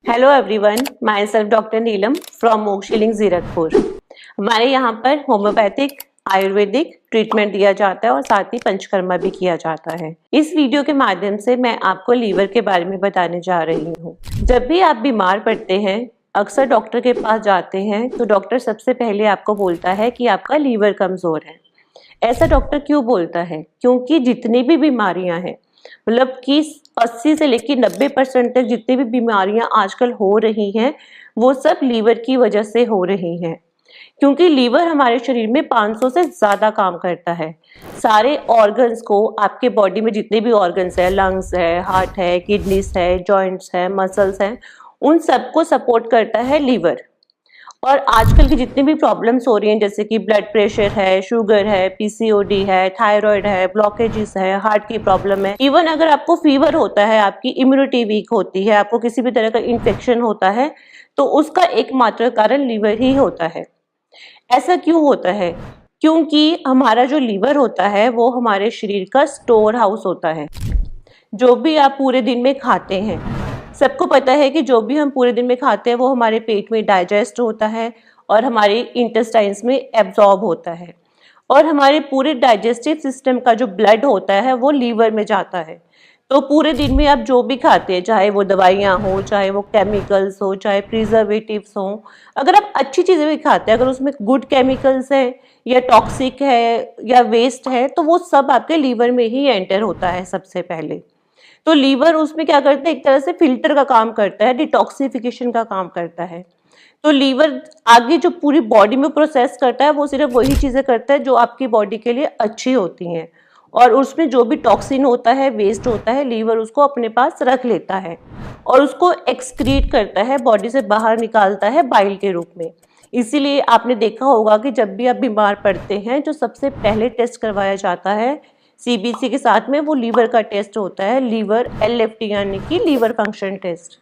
Hello everyone, my self doctor Neelam from मोक्ष healing Zirakpur. हमारे यहाँ पर होम्योपैथिक आयुर्वेदिक ट्रीटमेंट दिया जाता है और साथ ही पंचकर्मा भी किया जाता है। इस वीडियो के माध्यम से मैं आपको लीवर के बारे में बताने जा रही हूँ। जब भी आप बीमार पड़ते हैं, अक्सर डॉक्टर के पास जाते हैं तो डॉक्टर सबसे पहले आपको बोलता है कि आपका लीवर कमजोर है। ऐसा डॉक्टर क्यों बोलता है? क्योंकि जितनी भी बीमारियां हैं, मतलब कि 80 से लेकर 90% तक जितनी भी बीमारियां आजकल हो रही हैं, वो सब लीवर की वजह से हो रही हैं। क्योंकि लीवर हमारे शरीर में 500 से ज्यादा काम करता है। सारे ऑर्गन्स को, आपके बॉडी में जितने भी ऑर्गन्स है, लंग्स है, हार्ट है, किडनीज है, जॉइंट्स है, मसल्स हैं, उन सबको सपोर्ट करता है लीवर। और आजकल की जितनी भी प्रॉब्लम्स हो रही हैं, जैसे कि ब्लड प्रेशर है, शुगर है, पीसीओडी है, थायराइड है, ब्लॉकेजेस है, हार्ट की प्रॉब्लम है, इवन अगर आपको फीवर होता है, आपकी इम्यूनिटी वीक होती है, आपको किसी भी तरह का इन्फेक्शन होता है, तो उसका एकमात्र कारण लीवर ही होता है। ऐसा क्यों होता है? क्योंकि हमारा जो लीवर होता है वो हमारे शरीर का स्टोर हाउस होता है। जो भी आप पूरे दिन में खाते हैं, सबको पता है कि जो भी हम पूरे दिन में खाते हैं वो हमारे पेट में डाइजेस्ट होता है और हमारे इंटेस्टाइन्स में एब्जॉर्ब होता है। और हमारे पूरे डाइजेस्टिव सिस्टम का जो ब्लड होता है वो लीवर में जाता है। तो पूरे दिन में आप जो भी खाते हैं, चाहे वो दवाइयाँ हो, चाहे वो केमिकल्स हो, चाहे प्रिजर्वेटिव्स हो, अगर आप अच्छी चीज़ें भी खाते हैं, अगर उसमें गुड केमिकल्स है या टॉक्सिक है या वेस्ट है, तो वो सब आपके लीवर में ही एंटर होता है सबसे पहले। तो लीवर उसमें क्या करता है, एक तरह से फिल्टर का काम करता है, डिटॉक्सिफिकेशन का काम करता है। तो लीवर आगे जो पूरी बॉडी में प्रोसेस करता है वो सिर्फ वही चीजें करता है जो आपकी बॉडी के लिए अच्छी होती हैं। और उसमें जो भी टॉक्सिन होता है, वेस्ट होता है, लीवर उसको अपने पास रख लेता है और उसको एक्सक्रीट करता है, बॉडी से बाहर निकालता है बाइल के रूप में। इसीलिए आपने देखा होगा कि जब भी आप बीमार पड़ते हैं, जो सबसे पहले टेस्ट करवाया जाता है सीबीसी के साथ में, वो लीवर का टेस्ट होता है, लीवर एलएफटी यानी कि लीवर फंक्शन टेस्ट।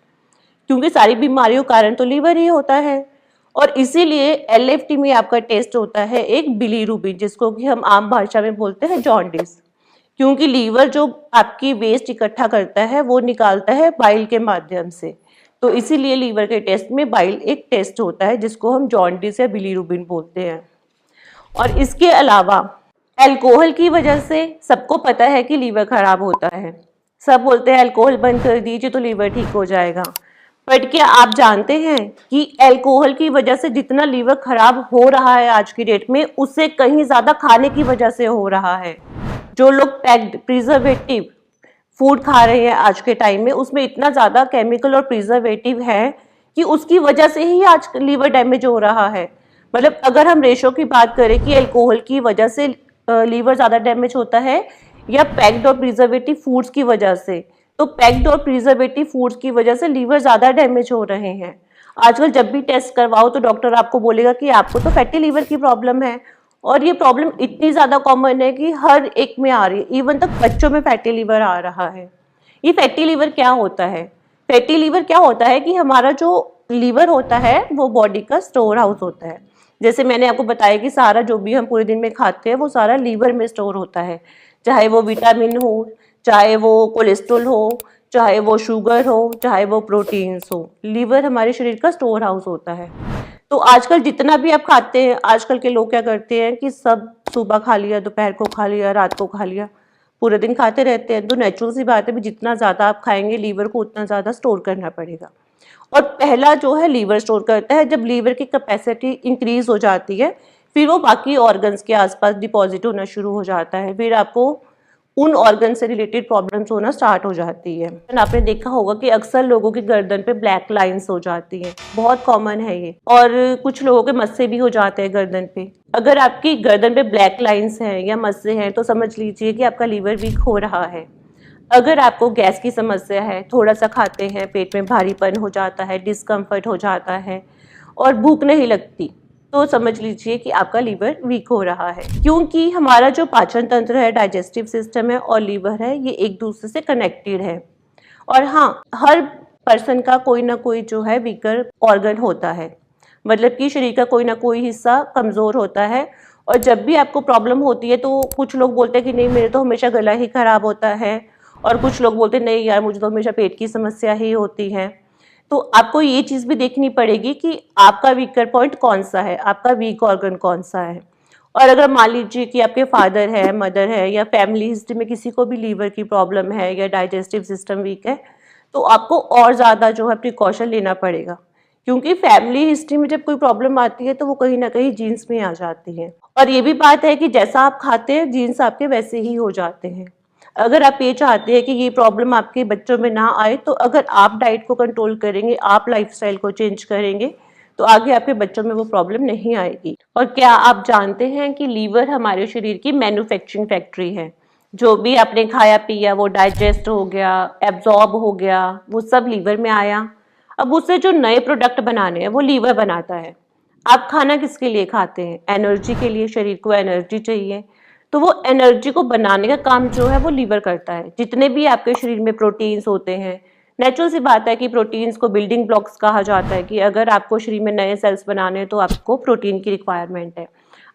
क्योंकि सारी बीमारियों का कारण तो लीवर ही होता है। और इसीलिए एलएफटी में आपका टेस्ट होता है एक बिलीरुबिन, जिसको कि हम आम भाषा में बोलते हैं जॉन्डिस। क्योंकि लीवर जो आपकी वेस्ट इकट्ठा करता है वो निकालता है बाइल के माध्यम से। तो इसीलिए लीवर के टेस्ट में बाइल एक टेस्ट होता है जिसको हम जॉन्डिस या बिलीरुबिन बोलते हैं। और इसके अलावा अल्कोहल की वजह से सबको पता है कि लीवर खराब होता है। सब बोलते हैं अल्कोहल बंद कर दीजिए तो लीवर ठीक हो जाएगा। बट क्या आप जानते हैं कि अल्कोहल की वजह से जितना लीवर खराब हो रहा है आज की डेट में, उससे कहीं ज्यादा खाने की वजह से हो रहा है। जो लोग पैक्ड प्रिजर्वेटिव फूड खा रहे हैं आज के टाइम में, उसमें इतना ज्यादा केमिकल और प्रिजर्वेटिव है कि उसकी वजह से ही आज लीवर डैमेज हो रहा है। मतलब अगर हम रेशो की बात करें कि अल्कोहल की वजह से लीवर ज्यादा डैमेज होता है या पैक्ड और प्रिजर्वेटिव फूड्स की वजह से, तो पैक्ड और प्रिजर्वेटिव फूड्स की वजह से लीवर ज्यादा डैमेज हो रहे हैं। आजकल जब भी टेस्ट करवाओ तो डॉक्टर आपको बोलेगा कि आपको तो फैटी लीवर की प्रॉब्लम है। और ये प्रॉब्लम इतनी ज्यादा कॉमन है कि हर एक में आ रही है, इवन तक बच्चों में फैटी लीवर आ रहा है। ये फैटी लीवर क्या होता है? फैटी लीवर क्या होता है कि हमारा जो लीवर होता है वो बॉडी का स्टोर हाउस होता है। जैसे मैंने आपको बताया कि सारा जो भी हम पूरे दिन में खाते हैं वो सारा लीवर में स्टोर होता है। चाहे वो विटामिन हो, चाहे वो कोलेस्ट्रॉल हो, चाहे वो शुगर हो, चाहे वो प्रोटीन्स हो, लीवर हमारे शरीर का स्टोर हाउस होता है। तो आजकल जितना भी आप खाते हैं, आजकल के लोग क्या करते हैं कि सब सुबह खा लिया, दोपहर को खा लिया, रात को खा लिया, पूरे दिन खाते रहते हैं। तो नेचुरल सी बात है भी, जितना ज़्यादा आप खाएंगे लीवर को उतना ज़्यादा स्टोर करना पड़ेगा। और पहला जो है लीवर स्टोर करता है। जब लीवर की कैपेसिटी इंक्रीज हो जाती है, फिर वो बाकी ऑर्गन्स के आसपास डिपॉजिट होना शुरू हो जाता है, फिर आपको उन ऑर्गन से रिलेटेड प्रॉब्लम्स होना स्टार्ट हो जाती है। आपने देखा होगा कि अक्सर लोगों की गर्दन पे ब्लैक लाइंस हो जाती हैं, बहुत कॉमन है ये। और कुछ लोगों के मस्से भी हो जाते हैं गर्दन पे। अगर आपकी गर्दन पे ब्लैक लाइंस हैं या मस्से हैं तो समझ लीजिए कि आपका लीवर वीक हो रहा है। अगर आपको गैस की समस्या है, थोड़ा सा खाते हैं पेट में भारीपन हो जाता है, डिस्कम्फर्ट हो जाता है और भूख नहीं लगती, तो समझ लीजिए कि आपका लीवर वीक हो रहा है। क्योंकि हमारा जो पाचन तंत्र है, डाइजेस्टिव सिस्टम है और लीवर है, ये एक दूसरे से कनेक्टेड है। और हाँ, हर पर्सन का कोई ना कोई जो है वीकर ऑर्गन होता है, मतलब कि शरीर का कोई ना कोई हिस्सा कमज़ोर होता है। और जब भी आपको प्रॉब्लम होती है तो कुछ लोग बोलते हैं कि नहीं, मेरे तो हमेशा गला ही खराब होता है, और कुछ लोग बोलते हैं नहीं यार, मुझे तो हमेशा पेट की समस्या ही होती है। तो आपको ये चीज भी देखनी पड़ेगी कि आपका वीकर पॉइंट कौन सा है, आपका वीक ऑर्गन कौन सा है। और अगर मान लीजिए कि आपके फादर है, मदर है, या फैमिली हिस्ट्री में किसी को भी लीवर की प्रॉब्लम है या डाइजेस्टिव सिस्टम वीक है, तो आपको और ज़्यादा जो है प्रिकॉशन लेना पड़ेगा, क्योंकि फैमिली हिस्ट्री में जब कोई प्रॉब्लम आती है तो वो कहीं ना कहीं जीन्स में आ जाती है। और ये भी बात है कि जैसा आप खाते हैं जीन्स आपके वैसे ही हो जाते हैं। अगर आप ये चाहते हैं कि ये प्रॉब्लम आपके बच्चों में ना आए, तो अगर आप डाइट को कंट्रोल करेंगे, आप लाइफस्टाइल को चेंज करेंगे, तो आगे आपके बच्चों में वो प्रॉब्लम नहीं आएगी। और क्या आप जानते हैं कि लीवर हमारे शरीर की मैन्युफैक्चरिंग फैक्ट्री है। जो भी आपने खाया पिया वो डाइजेस्ट हो गया, एब्जॉर्ब हो गया, वो सब लीवर में आया। अब उससे जो नए प्रोडक्ट बनाने हैं वो लीवर बनाता है। आप खाना किसके लिए खाते हैं? एनर्जी के लिए, शरीर को एनर्जी चाहिए, तो वो एनर्जी को बनाने का काम जो है वो लीवर करता है। जितने भी आपके शरीर में प्रोटीन्स होते हैं, नेचुरल सी बात है कि प्रोटीन्स को बिल्डिंग ब्लॉक्स कहा जाता है, कि अगर आपको शरीर में नए सेल्स बनाने हैं तो आपको प्रोटीन की रिक्वायरमेंट है।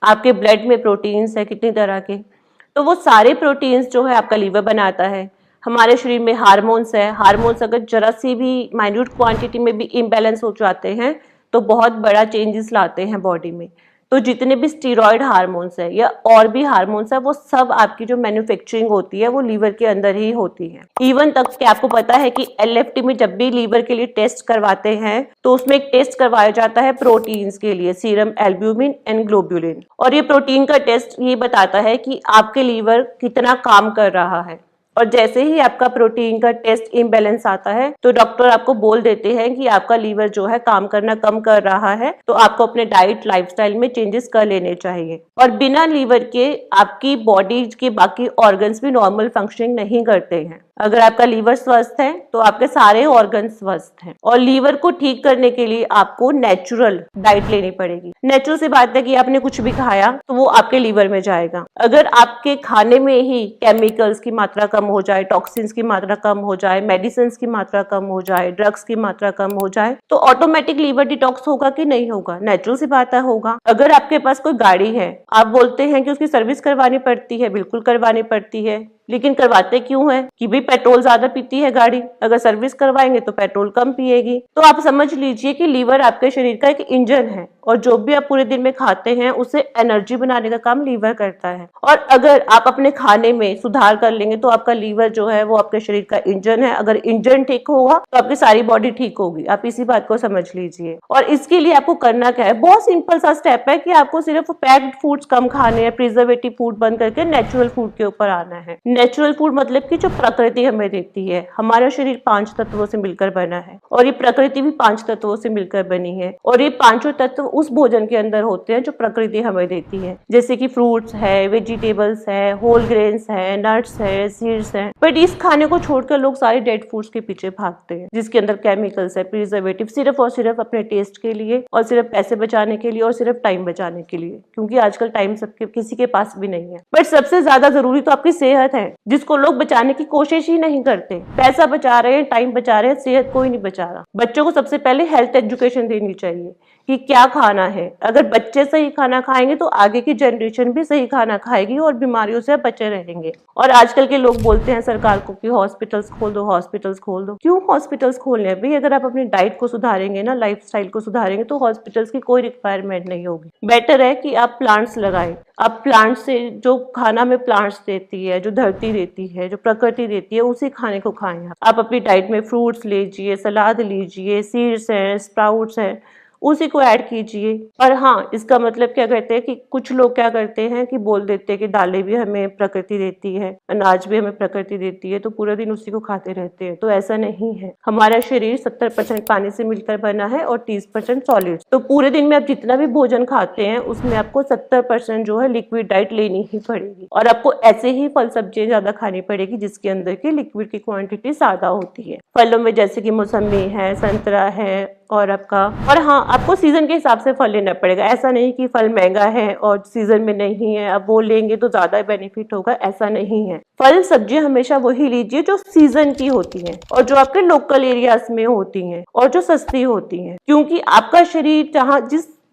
आपके ब्लड में प्रोटीन्स है कितनी तरह के, तो वो सारे प्रोटीन्स जो है आपका लीवर बनाता है। हमारे शरीर में हार्मोन्स है, हार्मोन्स अगर जरा सी भी माइन्यूट क्वांटिटी में भी इम्बैलेंस हो जाते हैं तो बहुत बड़ा चेंजेस लाते हैं बॉडी में। तो जितने भी स्टीरॉयड हार्मोन्स है या और भी हार्मोन्स है, वो सब आपकी जो मैन्युफैक्चरिंग होती है वो लीवर के अंदर ही होती है। इवन तक कि आपको पता है कि एलएफटी में जब भी लीवर के लिए टेस्ट करवाते हैं तो उसमें एक टेस्ट करवाया जाता है प्रोटीन्स के लिए, सीरम एल्ब्यूमिन एंड ग्लोबुलिन। और ये प्रोटीन का टेस्ट ये बताता है कि आपके लीवर कितना काम कर रहा है। और जैसे ही आपका प्रोटीन का टेस्ट इम्बैलेंस आता है तो डॉक्टर आपको बोल देते हैं कि आपका लीवर जो है काम करना कम कर रहा है, तो आपको अपने डाइट लाइफस्टाइल में चेंजेस कर लेने चाहिए। और बिना लीवर के आपकी बॉडी के बाकी ऑर्गन्स भी नॉर्मल फंक्शनिंग नहीं करते हैं। अगर आपका लीवर स्वस्थ है तो आपके सारे ऑर्गन स्वस्थ हैं। और लीवर को ठीक करने के लिए आपको नेचुरल डाइट लेनी पड़ेगी। नेचुरल सी बात है कि आपने कुछ भी खाया तो वो आपके लीवर में जाएगा। अगर आपके खाने में ही केमिकल्स की मात्रा कम हो जाए, टॉक्सिन्स की मात्रा कम हो जाए, मेडिसिन की मात्रा कम हो जाए, ड्रग्स की मात्रा कम हो जाए, तो ऑटोमेटिक लीवर डिटॉक्स होगा कि नहीं होगा? नेचुरल सी बात है होगा। अगर आपके पास कोई गाड़ी है, आप बोलते हैं कि उसकी सर्विस करवानी पड़ती है, बिल्कुल करवानी पड़ती है, लेकिन करवाते क्यों है? कि भाई पेट्रोल ज्यादा पीती है गाड़ी, अगर सर्विस करवाएंगे तो पेट्रोल कम पिएगी। तो आप समझ लीजिए कि लीवर आपके शरीर का एक इंजन है, और जो भी आप पूरे दिन में खाते हैं उसे एनर्जी बनाने का काम लीवर करता है। और अगर आप अपने खाने में सुधार कर लेंगे तो आपका लीवर जो है वो आपके शरीर का इंजन है। अगर इंजन ठीक होगा तो आपकी सारी बॉडी ठीक होगी। आप इसी बात को समझ लीजिए। और इसके लिए आपको करना क्या है? बहुत सिंपल सा स्टेप है कि आपको सिर्फ पैक्ड फूड्स कम खाने हैं, प्रिजर्वेटिव फूड बंद करके नेचुरल फूड के ऊपर आना है। नेचुरल फूड मतलब कि जो प्रकृति हमें देती है। हमारा शरीर 5 तत्वों से मिलकर बना है और ये प्रकृति भी 5 तत्वों से मिलकर बनी है। और ये पांचों तत्व उस भोजन के अंदर होते हैं जो प्रकृति हमें देती है, जैसे कि फ्रूट्स है, वेजिटेबल्स है, होल ग्रेन्स है, नट्स है, सीड्स है। बट इस खाने को छोड़कर लोग सारे डेड फूड्स के पीछे भागते हैं, जिसके अंदर केमिकल्स है, प्रिजर्वेटिव, सिर्फ और सिर्फ अपने टेस्ट के लिए, और सिर्फ पैसे बचाने के लिए, और सिर्फ टाइम बचाने के लिए, क्योंकि आजकल टाइम सबके किसी के पास भी नहीं है। बट सबसे ज्यादा जरूरी तो आपकी सेहत है, जिसको लोग बचाने की कोशिश ही नहीं करते। पैसा बचा रहे हैं, टाइम बचा रहे हैं, सेहत कोई नहीं बचा रहा। बच्चों को सबसे पहले हेल्थ एजुकेशन देनी चाहिए कि क्या खाना है। अगर बच्चे सही खाना खाएंगे तो आगे की जनरेशन भी सही खाना खाएगी और बीमारियों से बचे रहेंगे। और आजकल के लोग बोलते हैं सरकार को कि हॉस्पिटल्स खोल दो, हॉस्पिटल्स खोल दो। क्यों हॉस्पिटल्स खोलने हैं भाई? अगर आप अपनी डाइट को सुधारेंगे ना, लाइफस्टाइल को सुधारेंगे, तो हॉस्पिटल्स की कोई रिक्वायरमेंट नहीं होगी। बेटर है कि आप प्लांट्स लगाएं। आप प्लांट्स से जो खाना में प्लांट्स देती है, जो धरती देती है, जो प्रकृति देती है, उसी खाने को खाएं। आप अपनी डाइट में फ्रूट्स लीजिए, सलाद लीजिए, सीड्स हैं, स्प्राउट्स हैं, उसी को ऐड कीजिए। और हाँ, इसका मतलब क्या करते हैं कि कुछ लोग क्या करते हैं कि बोल देते हैं कि दालें भी हमें प्रकृति देती है, अनाज भी हमें प्रकृति देती है, तो पूरा दिन उसी को खाते रहते हैं। तो ऐसा नहीं है। हमारा शरीर 70% पानी से मिलकर बना है और 30% सॉलिड। तो पूरे दिन में आप जितना भी भोजन खाते हैं उसमें आपको 70% जो है लिक्विड डाइट लेनी ही पड़ेगी। और आपको ऐसे ही फल सब्जियां ज्यादा खानी पड़ेगी जिसके अंदर की लिक्विड की क्वांटिटी ज्यादा होती है। फलों में जैसे कि मौसमी है, संतरा है, और हाँ, आपको सीजन के हिसाब से फल लेना पड़ेगा। ऐसा नहीं कि फल महंगा है और सीजन में नहीं है, अब वो लेंगे तो ज्यादा बेनिफिट होगा, ऐसा नहीं है। फल सब्जी हमेशा वही लीजिए जो सीजन की होती हैं और जो आपके लोकल एरियाज में होती हैं और जो सस्ती होती हैं, क्योंकि आपका शरीर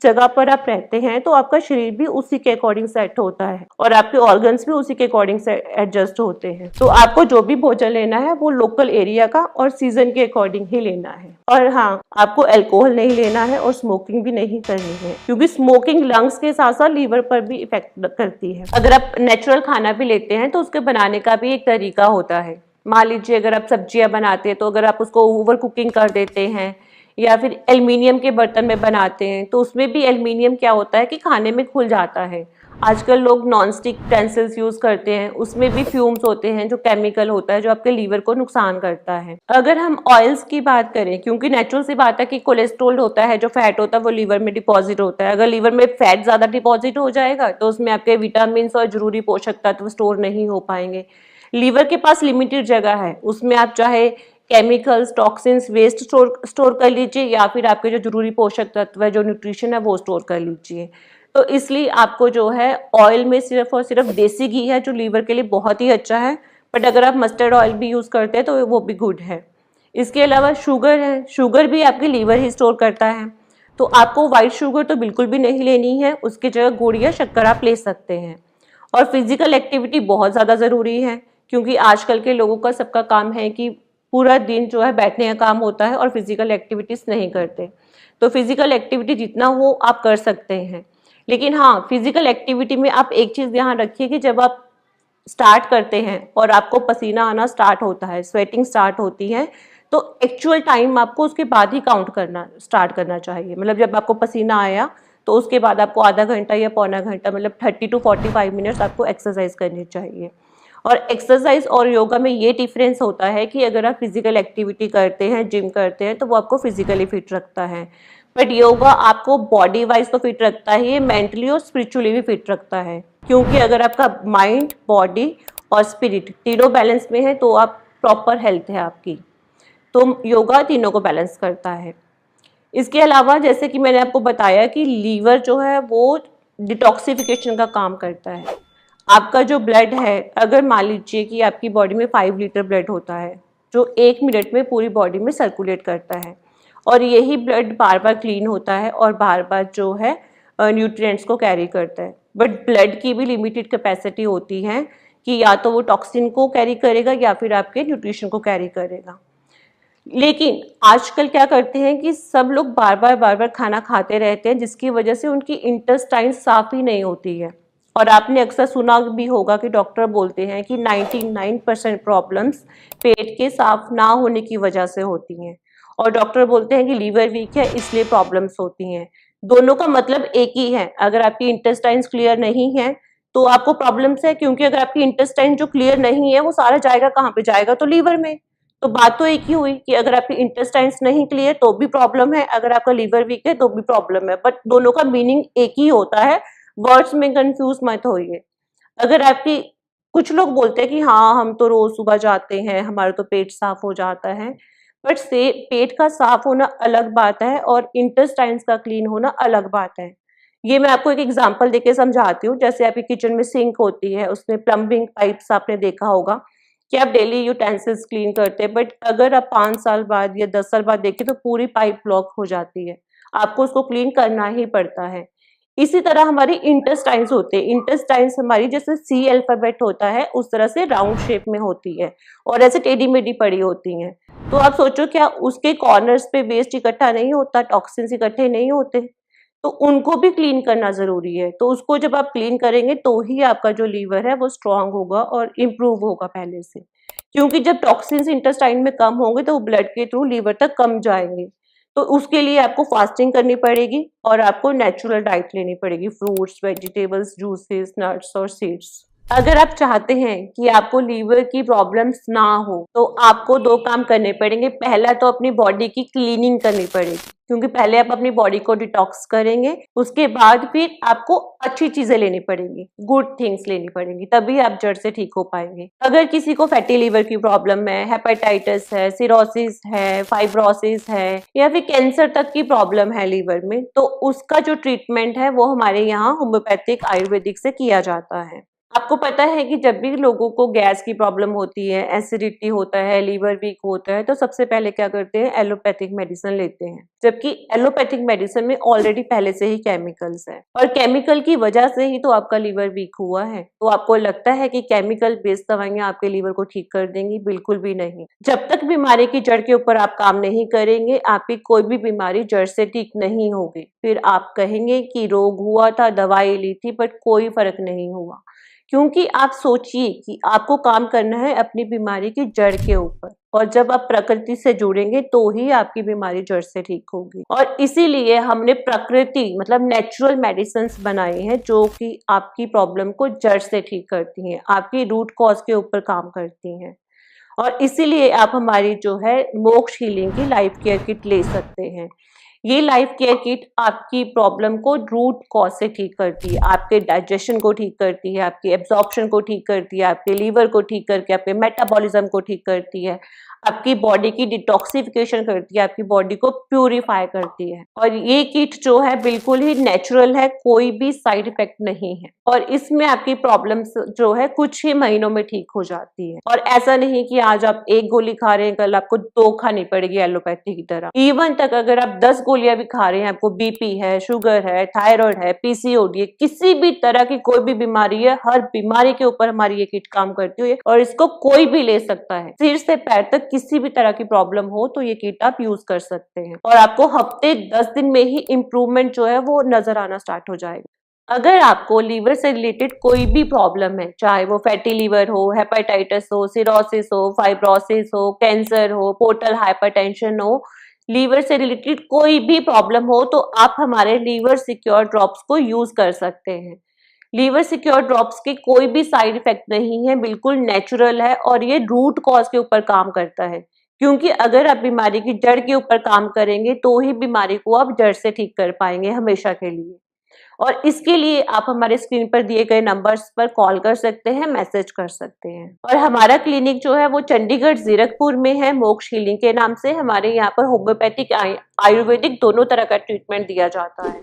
जगह पर आप रहते हैं तो आपका शरीर भी उसी के अकॉर्डिंग सेट होता है और आपके ऑर्गन्स भी उसी के अकॉर्डिंग से एडजस्ट होते हैं। तो आपको जो भी भोजन लेना है वो लोकल एरिया का और सीजन के अकॉर्डिंग ही लेना है। और हाँ, आपको अल्कोहल नहीं लेना है और स्मोकिंग भी नहीं करनी है, क्योंकि स्मोकिंग लंग्स के साथ साथ लीवर पर भी इफेक्ट करती है। अगर आप नेचुरल खाना भी लेते हैं तो उसके बनाने का भी एक तरीका होता है। मान लीजिए अगर आप सब्जियां बनाते हैं तो अगर आप उसको ओवर कुकिंग कर देते हैं या फिर एल्युमिनियम के बर्तन में बनाते हैं तो उसमें भी एल्युमिनियम क्या होता है कि खाने में घुल जाता है। आजकल लोग नॉन स्टिक टेंसिल्स यूज करते हैं, उसमें भी फ्यूम्स होते हैं जो केमिकल होता है जो आपके लीवर को नुकसान करता है। अगर हम ऑयल्स की बात करें, क्योंकि नेचुरल सी बात है कि कोलेस्ट्रॉल होता है, जो फैट होता है वो लीवर में डिपॉजिट होता है। अगर लीवर में फैट ज्यादा डिपॉजिट हो जाएगा तो उसमें आपके विटामिन और जरूरी पोषक तत्व स्टोर नहीं हो पाएंगे। लीवर के पास लिमिटेड जगह है, उसमें आप चाहे केमिकल्स, टॉक्सिन्स, वेस्ट स्टोर कर लीजिए या फिर आपके जो जरूरी पोषक तत्व है, जो न्यूट्रिशन है वो स्टोर कर लीजिए। तो इसलिए आपको जो है ऑयल में सिर्फ और सिर्फ देसी घी है जो लीवर के लिए बहुत ही अच्छा है, बट अगर आप मस्टर्ड ऑयल भी यूज करते हैं तो वो भी गुड है। इसके अलावा शुगर है, शुगर भी आपके लीवर ही स्टोर करता है, तो आपको व्हाइट शुगर तो बिल्कुल भी नहीं लेनी है, उसकी जगह गुड़ या शक्कर आप ले सकते हैं। और फिजिकल एक्टिविटी बहुत ज़्यादा ज़रूरी है, क्योंकि आजकल के लोगों का सबका काम है कि पूरा दिन जो है बैठने का काम होता है और फिजिकल एक्टिविटीज़ नहीं करते। तो फिजिकल एक्टिविटी जितना हो आप कर सकते हैं, लेकिन हाँ, फिजिकल एक्टिविटी में आप एक चीज़ ध्यान रखिए कि जब आप स्टार्ट करते हैं और आपको पसीना आना स्टार्ट होता है, स्वेटिंग स्टार्ट होती है, तो एक्चुअल टाइम आपको उसके बाद ही काउंट करना स्टार्ट करना चाहिए। मतलब जब आपको पसीना आया तो उसके बाद आपको आधा घंटा या पौना घंटा, मतलब 30 to 45 मिनट्स आपको एक्सरसाइज करनी चाहिए। और एक्सरसाइज और योगा में ये डिफरेंस होता है कि अगर आप फिजिकल एक्टिविटी करते हैं, जिम करते हैं, तो वो आपको फिजिकली फिट रखता है, बट योगा आपको बॉडी वाइज तो फिट रखता है, ये मेंटली और स्पिरिचुअली भी फिट रखता है। क्योंकि अगर आपका माइंड, बॉडी और स्पिरिट तीनों बैलेंस में है तो आप प्रॉपर हेल्थ है आपकी, तो योगा तीनों को बैलेंस करता है। इसके अलावा जैसे कि मैंने आपको बताया कि लीवर जो है वो डिटॉक्सिफिकेशन का काम करता है। आपका जो ब्लड है, अगर मान लीजिए कि आपकी बॉडी में 5 लीटर ब्लड होता है जो 1 मिनट में पूरी बॉडी में सर्कुलेट करता है, और यही ब्लड बार बार क्लीन होता है और बार बार जो है न्यूट्रिएंट्स को कैरी करता है। बट ब्लड की भी लिमिटेड कैपेसिटी होती है कि या तो वो टॉक्सिन को कैरी करेगा या फिर आपके न्यूट्रिशन को कैरी करेगा। लेकिन आजकल क्या करते हैं कि सब लोग बार बार खाना खाते रहते हैं, जिसकी वजह से उनकी इंटेस्टाइन साफ ही नहीं होती है। और आपने अक्सर सुना भी होगा कि डॉक्टर बोलते हैं कि 99% प्रॉब्लम्स पेट के साफ ना होने की वजह से होती हैं, और डॉक्टर बोलते हैं कि लीवर वीक है इसलिए प्रॉब्लम्स होती हैं। दोनों का मतलब एक ही है, अगर आपकी इंटेस्टाइन्स क्लियर नहीं है तो आपको प्रॉब्लम्स है, क्योंकि अगर आपकी इंटेस्टाइन जो क्लियर नहीं है वो सारा जाएगा कहाँ पे, जाएगा तो लीवर में। तो बात तो एक ही हुई कि अगर आपकी इंटेस्टाइन्स नहीं क्लियर तो भी प्रॉब्लम है, अगर आपका लीवर वीक है तो भी प्रॉब्लम है, बट दोनों का मीनिंग एक ही होता है, वर्ड्स में कंफ्यूज मत होइए। अगर आपकी, कुछ लोग बोलते हैं कि हाँ हम तो रोज सुबह जाते हैं हमारा तो पेट साफ हो जाता है, बट से पेट का साफ होना अलग बात है और इंटेस्टाइन्स का क्लीन होना अलग बात है। ये मैं आपको एक एग्जांपल देके समझाती हूँ। जैसे आपकी किचन में सिंक होती है, उसमें प्लम्बिंग पाइप्स आपने देखा होगा कि आप डेली यूटेंसिल्स क्लीन करते हैं, बट अगर आप 5 साल बाद या 10 साल बाद देखें तो पूरी पाइप ब्लॉक हो जाती है, आपको उसको क्लीन करना ही पड़ता है। इसी तरह हमारी इंटेस्टाइन्स होते हैं, इंटेस्टाइन्स हमारी जैसे सी अल्फाबेट होता है उस तरह से राउंड शेप में होती है और ऐसे टेढ़ी मेढ़ी पड़ी होती हैं। तो आप सोचो क्या उसके कॉर्नर्स पे वेस्ट इकट्ठा नहीं होता, टॉक्सिन्स इकट्ठे नहीं होते, तो उनको भी क्लीन करना जरूरी है। तो उसको जब आप क्लीन करेंगे तो ही आपका जो लीवर है वो स्ट्रांग होगा और इम्प्रूव होगा पहले से, क्योंकि जब टॉक्सिन्स इंटेस्टाइन में कम होंगे तो वो ब्लड के थ्रू लीवर तक कम जाएंगे। तो उसके लिए आपको फास्टिंग करनी पड़ेगी और आपको नेचुरल डाइट लेनी पड़ेगी, फ्रूट्स, वेजिटेबल्स, जूसेस, नट्स और सीड्स। अगर आप चाहते हैं कि आपको लीवर की प्रॉब्लम्स ना हो तो आपको 2 काम करने पड़ेंगे। पहला तो अपनी बॉडी की क्लीनिंग करनी पड़ेगी, क्योंकि पहले आप अपनी बॉडी को डिटॉक्स करेंगे, उसके बाद फिर आपको अच्छी चीजें लेनी पड़ेंगी, गुड थिंग्स लेनी पड़ेंगी, तभी आप जड़ से ठीक हो पाएंगे। अगर किसी को फैटी लीवर की प्रॉब्लम है, हेपेटाइटिस है, सिरोसिस है, फाइब्रोसिस है या फिर कैंसर तक की प्रॉब्लम है लीवर में, तो उसका जो ट्रीटमेंट है वो हमारे यहाँ होम्योपैथिक आयुर्वेदिक से किया जाता है। आपको पता है कि जब भी लोगों को गैस की प्रॉब्लम होती है, एसिडिटी होता है, लीवर वीक होता है, तो सबसे पहले क्या करते हैं, एलोपैथिक मेडिसिन लेते हैं। जबकि एलोपैथिक मेडिसिन में ऑलरेडी पहले से ही केमिकल्स है और केमिकल की वजह से ही तो आपका लीवर वीक हुआ है। तो आपको लगता है कि केमिकल बेस्ड दवाइयां आपके लीवर को ठीक कर देंगी? बिल्कुल भी नहीं। जब तक बीमारी की जड़ के ऊपर आप काम नहीं करेंगे, आपकी कोई भी बीमारी जड़ से ठीक नहीं होगी। फिर आप कहेंगे कि रोग हुआ था, दवाई ली थी, बट कोई फर्क नहीं हुआ। क्योंकि आप सोचिए कि आपको काम करना है अपनी बीमारी की जड़ के ऊपर, और जब आप प्रकृति से जुड़ेंगे तो ही आपकी बीमारी जड़ से ठीक होगी। और इसीलिए हमने प्रकृति मतलब नेचुरल मेडिसिन बनाए हैं जो कि आपकी प्रॉब्लम को जड़ से ठीक करती हैं, आपकी रूट कॉज के ऊपर काम करती हैं। और इसीलिए आप हमारी जो है मोक्ष हीलिंग की लाइफ केयर किट ले सकते हैं। ये लाइफ केयर किट आपकी प्रॉब्लम को रूट कॉज से ठीक करती है, आपके डाइजेशन को ठीक करती है, आपकी एब्जॉर्प्शन को ठीक करती है, आपके लीवर को ठीक करके आपके मेटाबॉलिज्म को ठीक करती है, आपकी बॉडी की डिटॉक्सिफिकेशन करती है, आपकी बॉडी को प्यूरिफाई करती है। और ये किट जो है बिल्कुल ही नेचुरल है, कोई भी साइड इफेक्ट नहीं है और इसमें आपकी प्रॉब्लम्स जो है कुछ ही महीनों में ठीक हो जाती है। और ऐसा नहीं कि आज आप एक गोली खा रहे हैं, कल आपको 2 खानी पड़ेगी एलोपैथी की तरह। इवन तक अगर आप 10 गोलियां भी खा रहे हैं, आपको बीपी है, शुगर है, थायराइड है, पीसीओडी है, किसी भी तरह की कोई भी बीमारी है, हर बीमारी के ऊपर हमारी ये किट काम करती है और इसको कोई भी ले सकता है। सिर से पैर तक किसी भी तरह की प्रॉब्लम हो तो ये किट आप यूज कर सकते हैं और आपको हफ्ते 10 दिन में ही इम्प्रूवमेंट जो है वो नजर आना स्टार्ट हो जाएगा। अगर आपको लीवर से रिलेटेड कोई भी प्रॉब्लम है, चाहे वो फैटी लीवर हो, हेपेटाइटिस हो, सिरोसिस हो, फाइब्रोसिस हो, कैंसर हो, पोर्टल हाइपरटेंशन हो, लीवर से रिलेटेड कोई भी प्रॉब्लम हो, तो आप हमारे लीवर सिक्योर ड्रॉप्स को यूज कर सकते हैं। लीवर सिक्योर ड्रॉप्स के कोई भी साइड इफेक्ट नहीं है, बिल्कुल नेचुरल है और ये रूट कॉज के ऊपर काम करता है। क्योंकि अगर आप बीमारी की जड़ के ऊपर काम करेंगे तो ही बीमारी को आप जड़ से ठीक कर पाएंगे हमेशा के लिए। और इसके लिए आप हमारे स्क्रीन पर दिए गए नंबर्स पर कॉल कर सकते हैं, मैसेज कर सकते हैं। और हमारा क्लिनिक जो है वो चंडीगढ़ जीरकपुर में है, मोक्ष हीलिंग के नाम से। हमारे यहाँ पर होम्योपैथिक आयुर्वेदिक दोनों तरह का ट्रीटमेंट दिया जाता है।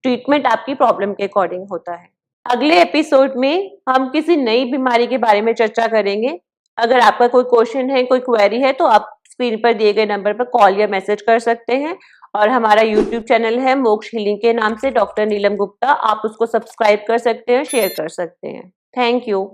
ट्रीटमेंट आपकी प्रॉब्लम के अकॉर्डिंग होता है। अगले एपिसोड में हम किसी नई बीमारी के बारे में चर्चा करेंगे। अगर आपका कोई क्वेश्चन है, कोई क्वेरी है, तो आप स्क्रीन पर दिए गए नंबर पर कॉल या मैसेज कर सकते हैं। और हमारा यूट्यूब चैनल है मोक्ष हीलिंग के नाम से, डॉक्टर नीलम गुप्ता। आप उसको सब्सक्राइब कर सकते हैं, शेयर कर सकते हैं। Thank you.